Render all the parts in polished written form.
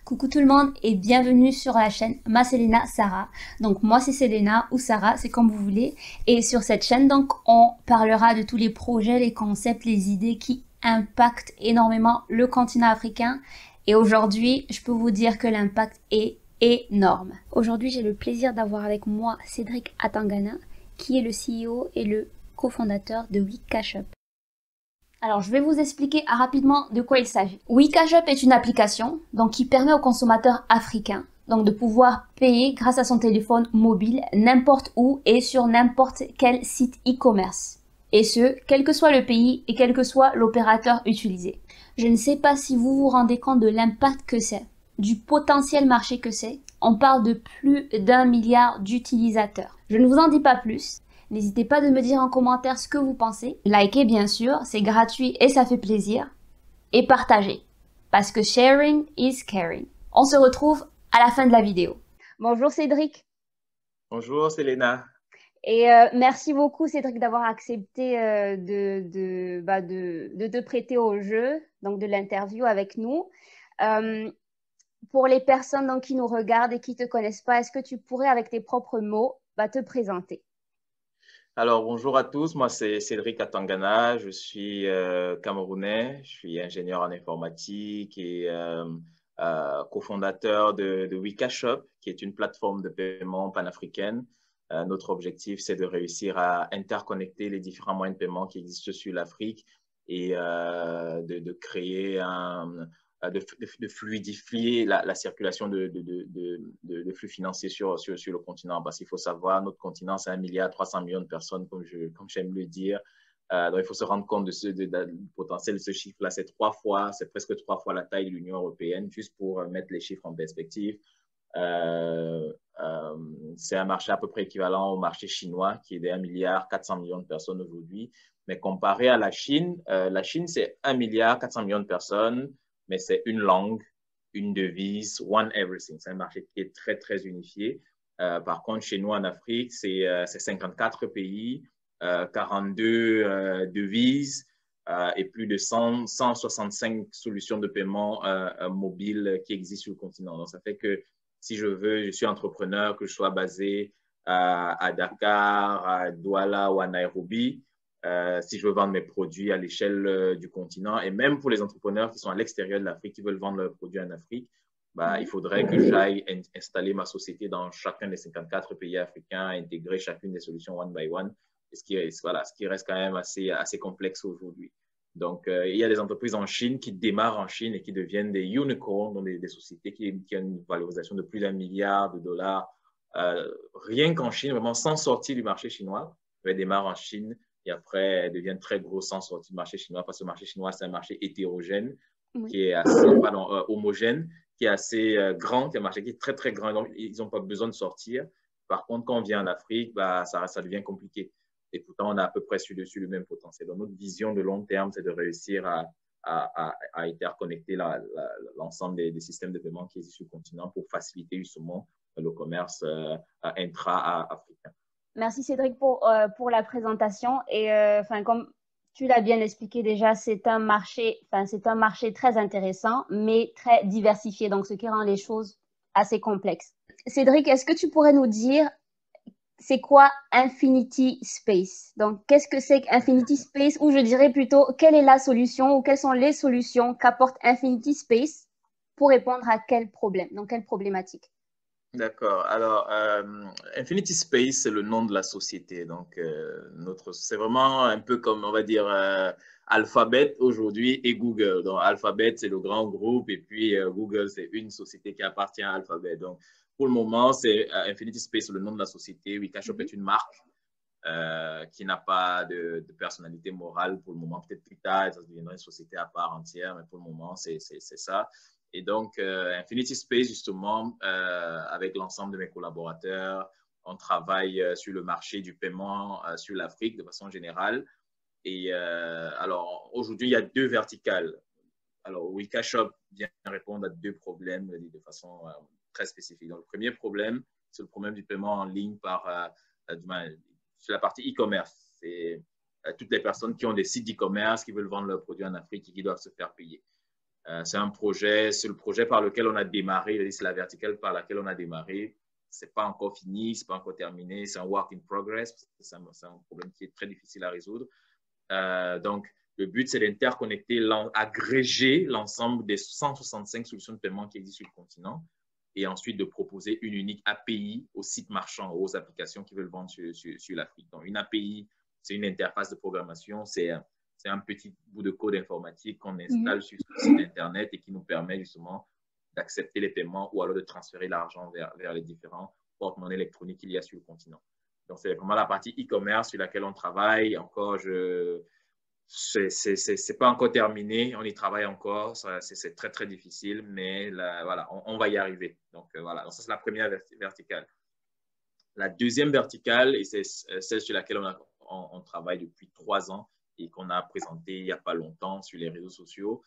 Coucou tout le monde et bienvenue sur la chaîne Selena Sarah. Donc moi c'est Selena ou Sarah, c'est comme vous voulez. Et sur cette chaîne donc on parlera de tous les projets, les concepts, les idées qui impactent énormément le continent africain. Et aujourd'hui, je peux vous dire que l'impact est énorme. Aujourd'hui, j'ai le plaisir d'avoir avec moi Cédric Atangana, qui est le CEO et le cofondateur de WeCashUp. Alors, je vais vous expliquer rapidement de quoi il s'agit. WeCashUp est une application donc, qui permet aux consommateurs africains donc, de pouvoir payer grâce à son téléphone mobile n'importe où et sur n'importe quel site e-commerce. Et ce, quel que soit le pays et quel que soit l'opérateur utilisé. Je ne sais pas si vous vous rendez compte de l'impact que c'est, du potentiel marché que c'est. On parle de plus d'1 milliard d'utilisateurs. Je ne vous en dis pas plus. N'hésitez pas de me dire en commentaire ce que vous pensez. Likez bien sûr, c'est gratuit et ça fait plaisir. Et partagez, parce que sharing is caring. On se retrouve à la fin de la vidéo. Bonjour Cédric. Bonjour Selena. Et merci beaucoup Cédric d'avoir accepté de te prêter au jeu, donc de l'interview avec nous. Pour les personnes donc, qui nous regardent et qui ne te connaissent pas, est-ce que tu pourrais avec tes propres mots te présenter? Alors, bonjour à tous. Moi, c'est Cédric Atangana. Je suis camerounais. Je suis ingénieur en informatique et cofondateur de WeCashUp, qui est une plateforme de paiement panafricaine. Notre objectif, c'est de réussir à interconnecter les différents moyens de paiement qui existent sur l'Afrique et de créer de fluidifier la circulation de flux financiers sur le continent. Parce qu'il faut savoir, notre continent, c'est 1,3 milliard de personnes, comme j'aime le dire. Donc, il faut se rendre compte du potentiel de ce chiffre-là. C'est presque 3 fois la taille de l'Union européenne, juste pour mettre les chiffres en perspective. C'est un marché à peu près équivalent au marché chinois, qui est de 1,4 milliard de personnes aujourd'hui. Mais comparé à la Chine, c'est 1,4 milliard de personnes, mais c'est une langue, une devise, one everything. C'est un marché qui est très, très unifié. Par contre, chez nous en Afrique, c'est 54 pays, 42 devises et plus de 165 solutions de paiement mobiles qui existent sur le continent. Donc, ça fait que si je suis entrepreneur, que je sois basé à Dakar, à Douala ou à Nairobi, si je veux vendre mes produits à l'échelle du continent, et même pour les entrepreneurs qui sont à l'extérieur de l'Afrique, qui veulent vendre leurs produits en Afrique, il faudrait que j'aille installer ma société dans chacun des 54 pays africains, intégrer chacune des solutions one by one, ce qui reste quand même assez complexe aujourd'hui. Donc, il y a des entreprises en Chine qui démarrent en Chine et qui deviennent des unicorns, donc des sociétés qui ont une valorisation de plus d'1 milliard de dollars, rien qu'en Chine, vraiment sans sortir du marché chinois. Elles démarrent en Chine et après, elles deviennent très grosses sans sortir du marché chinois parce que le marché chinois, c'est un marché hétérogène, qui est assez homogène, qui est assez grand, qui est un marché qui est très, très grand. Donc, ils n'ont pas besoin de sortir. Par contre, quand on vient en Afrique, ça devient compliqué. Et pourtant, on a à peu près dessus le même potentiel. Donc, notre vision de long terme, c'est de réussir à interconnecter l'ensemble des systèmes de paiement qui existent sur le continent pour faciliter justement le commerce intra-africain. Merci Cédric pour la présentation. Et comme tu l'as bien expliqué déjà, c'est un marché très intéressant, mais très diversifié, donc ce qui rend les choses assez complexes. Cédric, est-ce que tu pourrais nous dire c'est quoi Infinity Space? Donc, qu'est-ce que c'est qu'Infinity Space? Ou je dirais plutôt, quelle est la solution ou quelles sont les solutions qu'apporte Infinity Space pour répondre à quel problème, donc quelle problématique? D'accord. Alors, Infinity Space, c'est le nom de la société. Donc, c'est vraiment un peu comme, on va dire, Alphabet aujourd'hui et Google. Donc, Alphabet, c'est le grand groupe et puis Google, c'est une société qui appartient à Alphabet. Donc, pour le moment, c'est Infinity Space, le nom de la société. WeCashUp est une marque qui n'a pas de personnalité morale pour le moment. Peut-être plus tard, ça deviendra une société à part entière, mais pour le moment, c'est ça. Et donc, Infinity Space, justement, avec l'ensemble de mes collaborateurs, on travaille sur le marché du paiement sur l'Afrique de façon générale. Et alors, aujourd'hui, il y a 2 verticales. Alors, WeCashUp vient répondre à 2 problèmes de façon très spécifique. Donc, le premier problème, c'est le problème du paiement en ligne sur la partie e-commerce. C'est toutes les personnes qui ont des sites d'e-commerce, qui veulent vendre leurs produits en Afrique et qui doivent se faire payer. C'est le projet par lequel on a démarré, c'est la verticale par laquelle on a démarré. Ce n'est pas encore fini, ce n'est pas encore terminé, c'est un work in progress, c'est un problème qui est très difficile à résoudre. Donc, le but, c'est d'interconnecter, agréger l'ensemble des 165 solutions de paiement qui existent sur le continent et ensuite de proposer une unique API aux sites marchands, aux applications qui veulent vendre sur l'Afrique. Donc, une API, c'est une interface de programmation, c'est un petit bout de code informatique qu'on installe sur ce site Internet et qui nous permet justement d'accepter les paiements ou alors de transférer l'argent vers les différents porte-monnaies électroniques qu'il y a sur le continent. Donc, c'est vraiment la partie e-commerce sur laquelle on travaille. Encore, c'est pas encore terminé, on y travaille encore, c'est très, très difficile, mais là, voilà, on va y arriver. Donc, voilà, donc ça, c'est la première verticale. La deuxième verticale, et c'est celle sur laquelle on travaille depuis 3 ans et qu'on a présenté il n'y a pas longtemps sur les réseaux sociaux,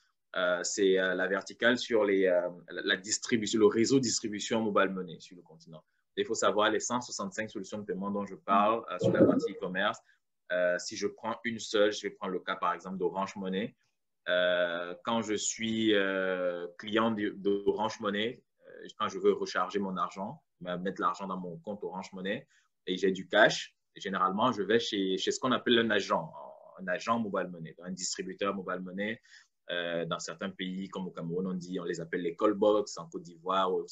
c'est la verticale sur la distribution, le réseau distribution mobile money sur le continent. Il faut savoir les 165 solutions de paiement dont je parle sur la partie e-commerce. Si je prends une seule, je vais prendre le cas par exemple d'Orange Money. Quand je suis client d'Orange Money, quand je veux recharger mon argent, mettre l'argent dans mon compte Orange Money et j'ai du cash, généralement, je vais chez ce qu'on appelle un agent mobile money, un distributeur mobile money. Dans certains pays, comme au Cameroun, on les appelle les call box, en Côte d'Ivoire, au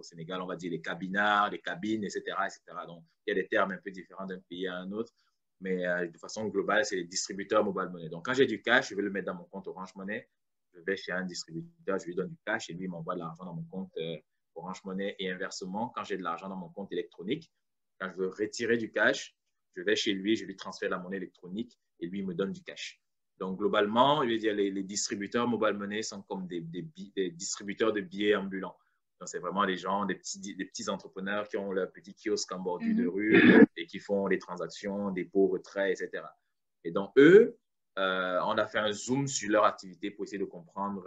Sénégal, on va dire les cabinards, les cabines, etc., etc. Donc, il y a des termes un peu différents d'un pays à un autre, mais de façon globale, c'est les distributeurs mobile money. Donc, quand j'ai du cash, je vais le mettre dans mon compte Orange Money, je vais chez un distributeur, je lui donne du cash et lui m'envoie de l'argent dans mon compte Orange Money. Et inversement, quand j'ai de l'argent dans mon compte électronique, quand je veux retirer du cash, je vais chez lui, je lui transfère la monnaie électronique et lui me donne du cash. Donc, globalement, je veux dire, les distributeurs mobile money sont comme des distributeurs de billets ambulants. Donc, c'est vraiment des gens, des petits entrepreneurs qui ont leur petit kiosque en bordure de rue et qui font des transactions, dépôts, retraits, etc. Et donc, eux, on a fait un zoom sur leur activité pour essayer de comprendre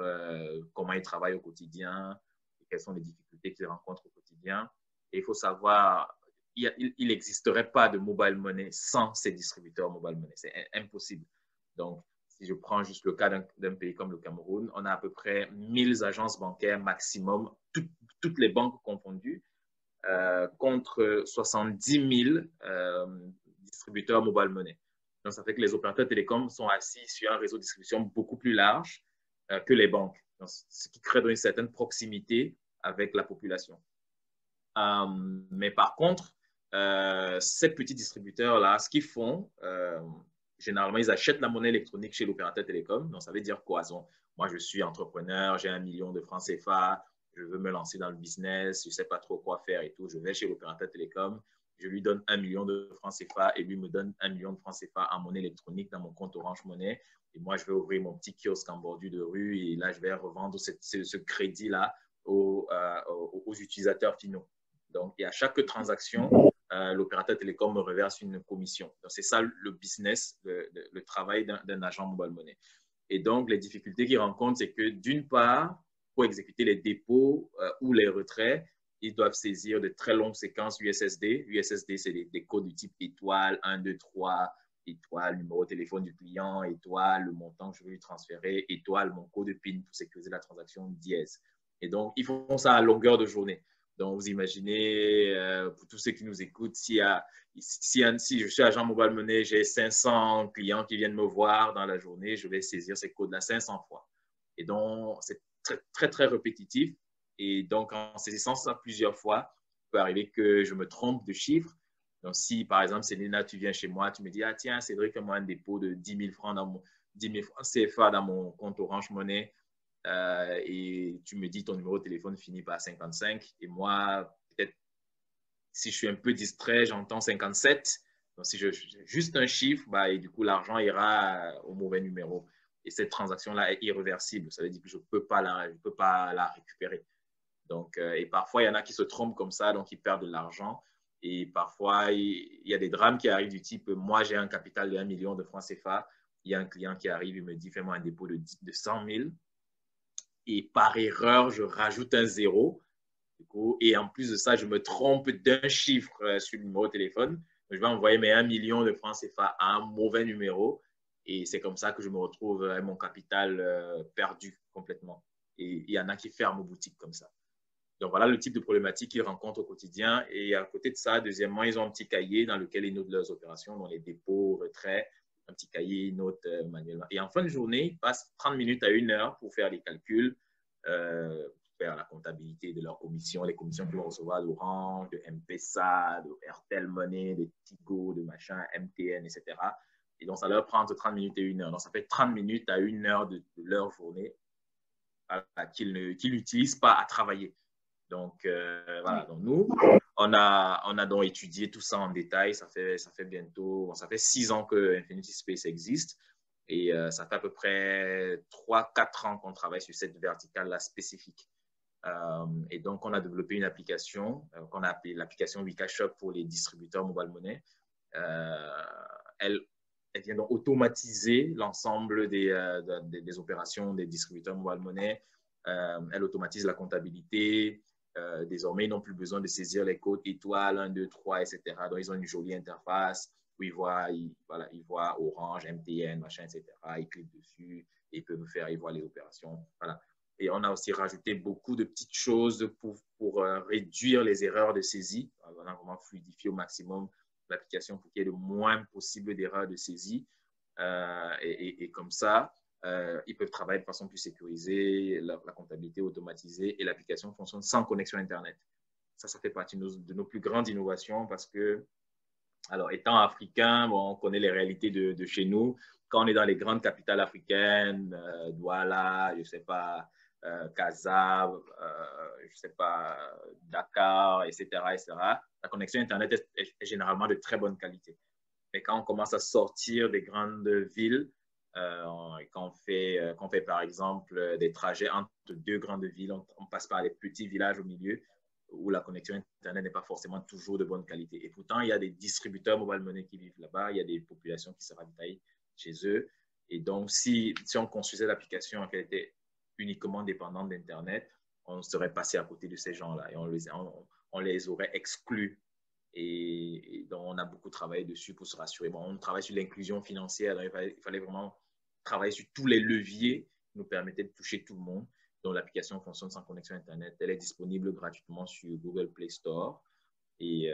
comment ils travaillent au quotidien, et quelles sont les difficultés qu'ils rencontrent au quotidien. Et il faut savoir, il n'existerait pas de mobile money sans ces distributeurs mobile money. C'est impossible. Donc, si je prends juste le cas d'un pays comme le Cameroun, on a à peu près 1000 agences bancaires maximum, toutes les banques confondues, contre 70 000 distributeurs mobile money. Donc, ça fait que les opérateurs télécoms sont assis sur un réseau de distribution beaucoup plus large que les banques, donc, ce qui crée une certaine proximité avec la population. Mais par contre, ces petits distributeurs-là, ce qu'ils font, généralement, ils achètent la monnaie électronique chez l'opérateur télécom. Donc, ça veut dire quoi? Moi, je suis entrepreneur, j'ai 1 million de francs CFA, je veux me lancer dans le business, je ne sais pas trop quoi faire et tout. Je vais chez l'opérateur télécom, je lui donne 1 million de francs CFA et lui me donne 1 million de francs CFA en monnaie électronique dans mon compte Orange Money. Et moi, je vais ouvrir mon petit kiosque en bordure de rue et là, je vais revendre ce crédit-là aux utilisateurs finaux. Donc, et à chaque transaction, l'opérateur télécom me reverse une commission. Donc, c'est ça le business, le travail d'un agent mobile money. Et donc, les difficultés qu'ils rencontrent, c'est que d'une part, pour exécuter les dépôts ou les retraits, ils doivent saisir de très longues séquences USSD. USSD, c'est des codes du type étoile, 1, 2, 3, étoile, numéro de téléphone du client, étoile, le montant que je veux lui transférer, étoile, mon code PIN pour sécuriser la transaction, dièse. Et donc, ils font ça à longueur de journée. Donc, vous imaginez, pour tous ceux qui nous écoutent, si je suis agent mobile money, j'ai 500 clients qui viennent me voir dans la journée, je vais saisir ces codes-là 500 fois. Et donc, c'est très, très, très répétitif. Et donc, en saisissant ça plusieurs fois, il peut arriver que je me trompe de chiffre. Donc, si, par exemple, Célina, tu viens chez moi, tu me dis, ah tiens, Cédric, moi un dépôt de 10 000 francs 10 000 francs CFA dans mon compte Orange Money. Et tu me dis ton numéro de téléphone finit par 55 et moi, peut-être, si je suis un peu distrait, j'entends 57. Donc, si juste un chiffre, et du coup, l'argent ira au mauvais numéro. Et cette transaction-là est irréversible. Ça veut dire que je ne peux pas la récupérer. Donc, et parfois, il y en a qui se trompent comme ça, donc ils perdent de l'argent. Et parfois, il y a des drames qui arrivent du type, moi, j'ai un capital de 1 million de francs CFA. Il y a un client qui arrive, il me dit, fais-moi un dépôt de 100 000. Et par erreur, je rajoute un zéro. Du coup, et en plus de ça, je me trompe d'un chiffre sur le numéro de téléphone. Je vais envoyer mes 1 million de francs CFA à un mauvais numéro. Et c'est comme ça que je me retrouve avec mon capital perdu complètement. Et il y en a qui ferment boutique comme ça. Donc, voilà le type de problématique qu'ils rencontrent au quotidien. Et à côté de ça, deuxièmement, ils ont un petit cahier dans lequel ils notent leurs opérations, dans les dépôts, retraits, un petit cahier, ils notent manuellement. Et en fin de journée, ils passent 30 minutes à 1 heure pour faire les calculs, pour faire la comptabilité de leurs commissions, les commissions qu'ils vont recevoir d'Orange, de M-Pesa, de Airtel Money, de Tigo, de machin, MTN, etc. Et donc, ça leur prend entre 30 minutes et 1 heure. Donc, ça fait 30 minutes à 1 heure de leur journée qu'ils n'utilisent pas à travailler. Donc, voilà. Donc, nous, on a donc étudié tout ça en détail. Ça fait bientôt, ça fait 6 ans que Infinity Space existe. Et ça fait à peu près 3-4 ans qu'on travaille sur cette verticale-là spécifique. Et donc, on a développé une application qu'on a appelée l'application Wikashop pour les distributeurs mobile money. Elle vient donc automatiser l'ensemble des opérations des distributeurs mobile money. Elle automatise la comptabilité. Désormais, ils n'ont plus besoin de saisir les codes étoiles 1, 2, 3, etc. Donc, ils ont une jolie interface où ils voient Orange, MTN, machin, etc. Ils cliquent dessus et ils voient les opérations. Voilà. Et on a aussi rajouté beaucoup de petites choses pour réduire les erreurs de saisie. On a vraiment fluidifié au maximum l'application pour qu'il y ait le moins possible d'erreurs de saisie. Et comme ça, ils peuvent travailler de façon plus sécurisée, la comptabilité automatisée et l'application fonctionne sans connexion Internet. Ça fait partie de nos plus grandes innovations parce que, alors, étant africain, bon, on connaît les réalités de chez nous. Quand on est dans les grandes capitales africaines, Douala, je ne sais pas, Casa, je ne sais pas, Dakar, etc., etc., la connexion Internet est généralement de très bonne qualité. Mais quand on commence à sortir des grandes villes, quand on fait par exemple des trajets entre deux grandes villes, on passe par les petits villages au milieu où la connexion Internet n'est pas forcément toujours de bonne qualité. Et pourtant, il y a des distributeurs mobile money qui vivent là-bas, il y a des populations qui se ravitaillent chez eux. Et donc, si on construisait l'application qui était uniquement dépendante d'Internet, on serait passé à côté de ces gens-là et on les aurait exclus. Et donc, on a beaucoup travaillé dessus pour se rassurer. Bon, on travaille sur l'inclusion financière. Donc il fallait vraiment travailler sur tous les leviers qui nous permettaient de toucher tout le monde. Donc, l'application fonctionne sans connexion Internet. Elle est disponible gratuitement sur Google Play Store. Et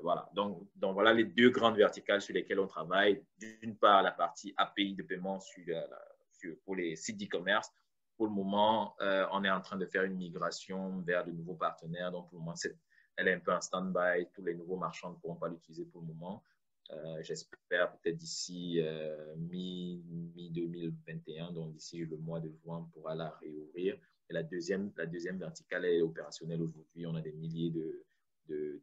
voilà. Donc, voilà les deux grandes verticales sur lesquelles on travaille. D'une part, la partie API de paiement pour les sites d'e-commerce. Pour le moment, on est en train de faire une migration vers de nouveaux partenaires. Donc, pour le moment, elle est un peu en stand-by. Tous les nouveaux marchands ne pourront pas l'utiliser pour le moment. J'espère peut-être d'ici mi-2021, donc d'ici le mois de juin, on pourra la réouvrir. Et la deuxième verticale est opérationnelle aujourd'hui. On a des milliers de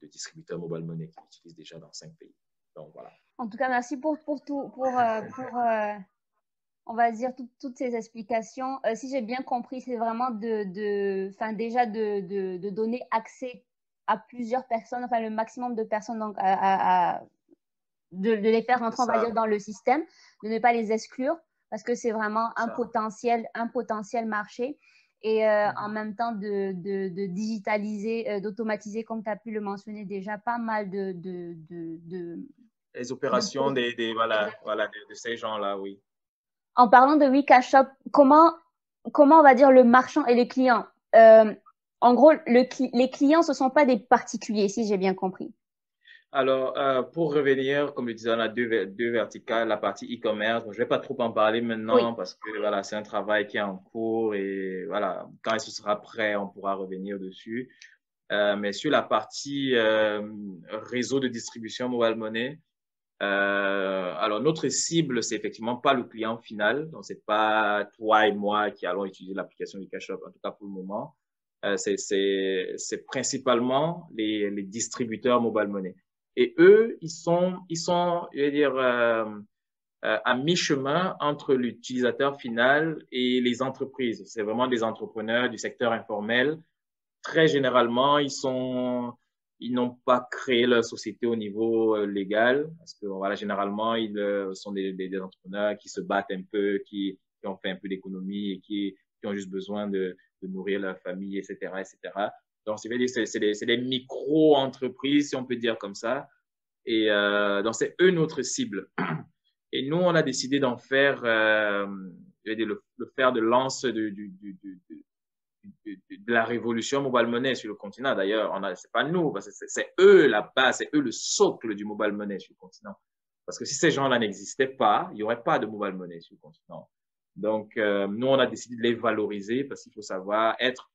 distributeurs mobile money qui l'utilisent déjà dans 5 pays. Donc voilà. En tout cas, merci pour tout, on va dire toutes ces explications. Si j'ai bien compris, c'est vraiment déjà de donner accès à plusieurs personnes, enfin le maximum de personnes, donc de les faire rentrer, on va dire, dans le système, de ne pas les exclure, parce que c'est vraiment un potentiel marché. Et en même temps, de digitaliser, d'automatiser, comme tu as pu le mentionner déjà, pas mal les opérations de ces gens-là, oui. En parlant de Wikashop, comment on va dire le marchand et le client en gros, les clients, ce ne sont pas des particuliers, si j'ai bien compris. Alors, pour revenir, comme je disais, on a deux verticales, la partie e-commerce. Je ne vais pas trop en parler maintenant parce que voilà, c'est un travail qui est en cours et voilà, quand ce sera prêt, on pourra revenir dessus. Mais sur la partie réseau de distribution mobile money, alors notre cible, c'est effectivement pas le client final. Donc, c'est pas toi et moi qui allons utiliser l'application Wikashop, en tout cas pour le moment. C'est principalement les distributeurs mobile money. Et eux, ils sont, je veux dire, à mi-chemin entre l'utilisateur final et les entreprises. C'est vraiment des entrepreneurs du secteur informel. Très généralement, ils n'ont pas créé leur société au niveau légal parce que voilà, généralement, ils sont des entrepreneurs qui se battent un peu, qui ont fait un peu d'économie et qui ont juste besoin de nourrir leur famille, etc., etc. Donc, c'est des micro-entreprises, si on peut dire comme ça. Et donc, c'est eux notre cible. Et nous, on a décidé d'en faire, de le faire de lance de la révolution mobile money sur le continent. D'ailleurs, c'est pas nous, parce que c'est eux la base, c'est eux le socle du mobile money sur le continent. Parce que si ces gens-là n'existaient pas, il n'y aurait pas de mobile money sur le continent. Donc, nous, on a décidé de les valoriser parce qu'il faut savoir être,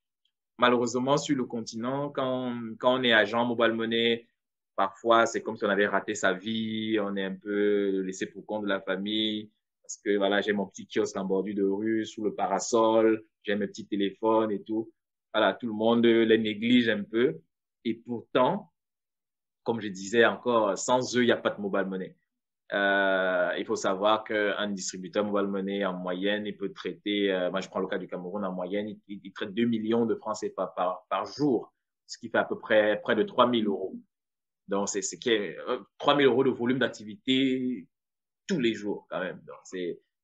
malheureusement, sur le continent, quand on est agent mobile money, parfois, c'est comme si on avait raté sa vie, on est un peu laissé pour compte de la famille, parce que voilà, j'ai mon petit kiosque en bordure de rue, sous le parasol, j'ai mes petits téléphones et tout. Voilà, tout le monde les néglige un peu. Et pourtant, comme je disais encore, sans eux, il n'y a pas de mobile money. Il faut savoir qu'un distributeur mobile money, en moyenne, il peut traiter, moi je prends le cas du Cameroun, en moyenne, il traite 2 millions de francs CFA par jour, ce qui fait à peu près de 3 000 euros. Donc, c'est ce qui est 3 000 euros de volume d'activité tous les jours, quand même. Donc,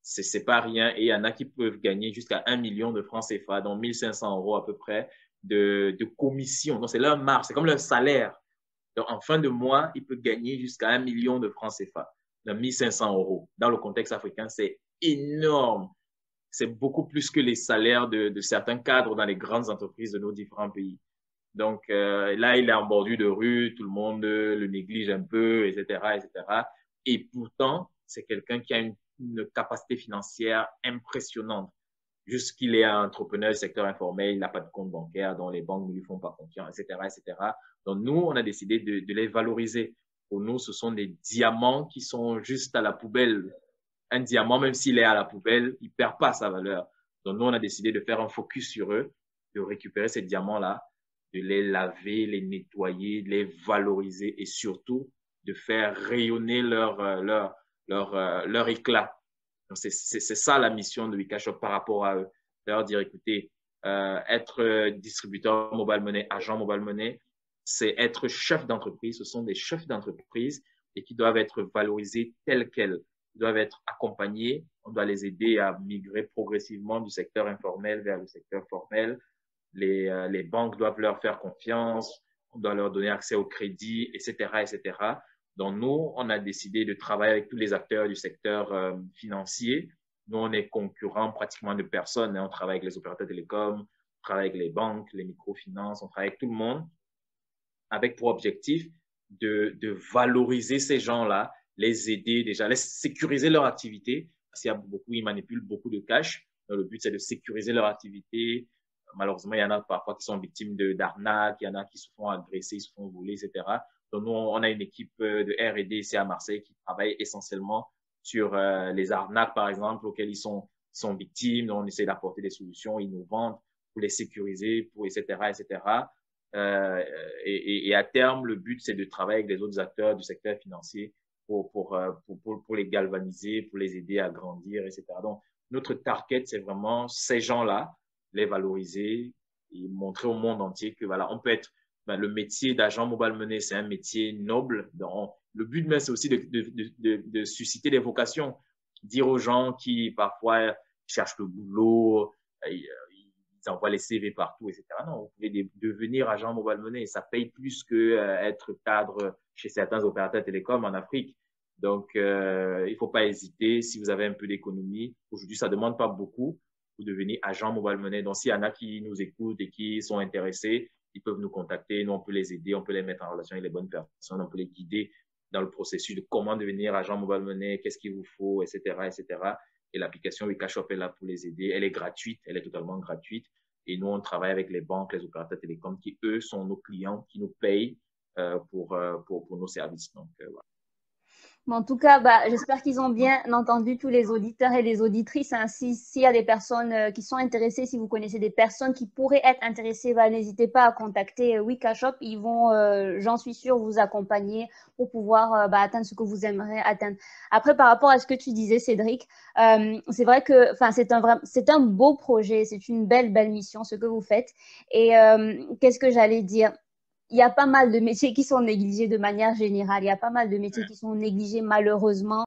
c'est pas rien. Et il y en a qui peuvent gagner jusqu'à 1 million de francs CFA, donc 1 500 euros à peu près de commission. Donc, c'est leur marge, c'est comme leur salaire. Donc, en fin de mois, ils peuvent gagner jusqu'à 1 million de francs CFA, de 1 500 euros. Dans le contexte africain, c'est énorme. C'est beaucoup plus que les salaires de certains cadres dans les grandes entreprises de nos différents pays. Donc là, il est en bordure de rue, tout le monde le néglige un peu, etc., etc. Et pourtant, c'est quelqu'un qui a une capacité financière impressionnante. Juste qu'il est un entrepreneur du secteur informel, il n'a pas de compte bancaire, dont les banques ne lui font pas confiance, etc., etc. Donc nous, on a décidé de les valoriser. Pour nous, ce sont des diamants qui sont juste à la poubelle. Un diamant, même s'il est à la poubelle, il ne perd pas sa valeur. Donc nous, on a décidé de faire un focus sur eux, de récupérer ces diamants-là, de les laver, les nettoyer, de les valoriser et surtout de faire rayonner leur éclat. C'est ça la mission de Wikashop par rapport à eux. Leur dire, écoutez, être distributeur mobile money, agent mobile money, c'est être chef d'entreprise. Ce sont des chefs d'entreprise et qui doivent être valorisés tels quels. Ils doivent être accompagnés. On doit les aider à migrer progressivement du secteur informel vers le secteur formel. Les banques doivent leur faire confiance, on doit leur donner accès au crédit, etc., etc. Donc, nous, on a décidé de travailler avec tous les acteurs du secteur financier. Nous, on est concurrents pratiquement de personne. Hein. On travaille avec les opérateurs télécoms, on travaille avec les banques, les microfinances, on travaille avec tout le monde avec pour objectif de valoriser ces gens-là, les aider déjà, les sécuriser leur activité. Parce qu'il y a beaucoup, ils manipulent beaucoup de cash. Donc, le but, c'est de sécuriser leur activité. Malheureusement, il y en a parfois qui sont victimes d'arnaques, il y en a qui se font agresser, ils se font voler, etc. Donc, nous, on a une équipe de R&D ici à Marseille qui travaille essentiellement sur les arnaques, par exemple, auxquelles ils sont victimes. Donc, on essaie d'apporter des solutions innovantes pour les sécuriser, pour, etc., etc. Et à terme, le but, c'est de travailler avec les autres acteurs du secteur financier pour les galvaniser, pour les aider à grandir, etc. Donc, notre target, c'est vraiment ces gens-là, les valoriser et montrer au monde entier que voilà, on peut être, le métier d'agent mobile money, c'est un métier noble. Donc, le but, mais c'est aussi de susciter des vocations, dire aux gens qui parfois cherchent le boulot, ils envoient les CV partout, etc. Non, vous pouvez devenir agent mobile money et ça paye plus que être cadre chez certains opérateurs télécoms en Afrique. Donc, il ne faut pas hésiter. Si vous avez un peu d'économie, aujourd'hui, ça ne demande pas beaucoup pour devenir agent mobile money. Donc, s'il y en a qui nous écoutent et qui sont intéressés, ils peuvent nous contacter. Nous, on peut les aider, on peut les mettre en relation avec les bonnes personnes, on peut les guider dans le processus de comment devenir agent mobile money, qu'est-ce qu'il vous faut, etc., etc. Et l'application Wikashop est là pour les aider. Elle est gratuite, elle est totalement gratuite. Et nous, on travaille avec les banques, les opérateurs télécoms qui, eux, sont nos clients, qui nous payent pour nos services. Donc, voilà. Bon, en tout cas, j'espère qu'ils ont bien entendu tous les auditeurs et les auditrices. Hein. S'il y a des personnes qui sont intéressées, si vous connaissez des personnes qui pourraient être intéressées, n'hésitez pas à contacter Wikashop. Ils vont, j'en suis sûre, vous accompagner pour pouvoir atteindre ce que vous aimeriez atteindre. Après, par rapport à ce que tu disais, Cédric, c'est vrai que c'est un beau projet, c'est une belle mission ce que vous faites. Et qu'est-ce que j'allais dire? Il y a pas mal de métiers qui sont négligés de manière générale. Il y a pas mal de métiers qui sont négligés malheureusement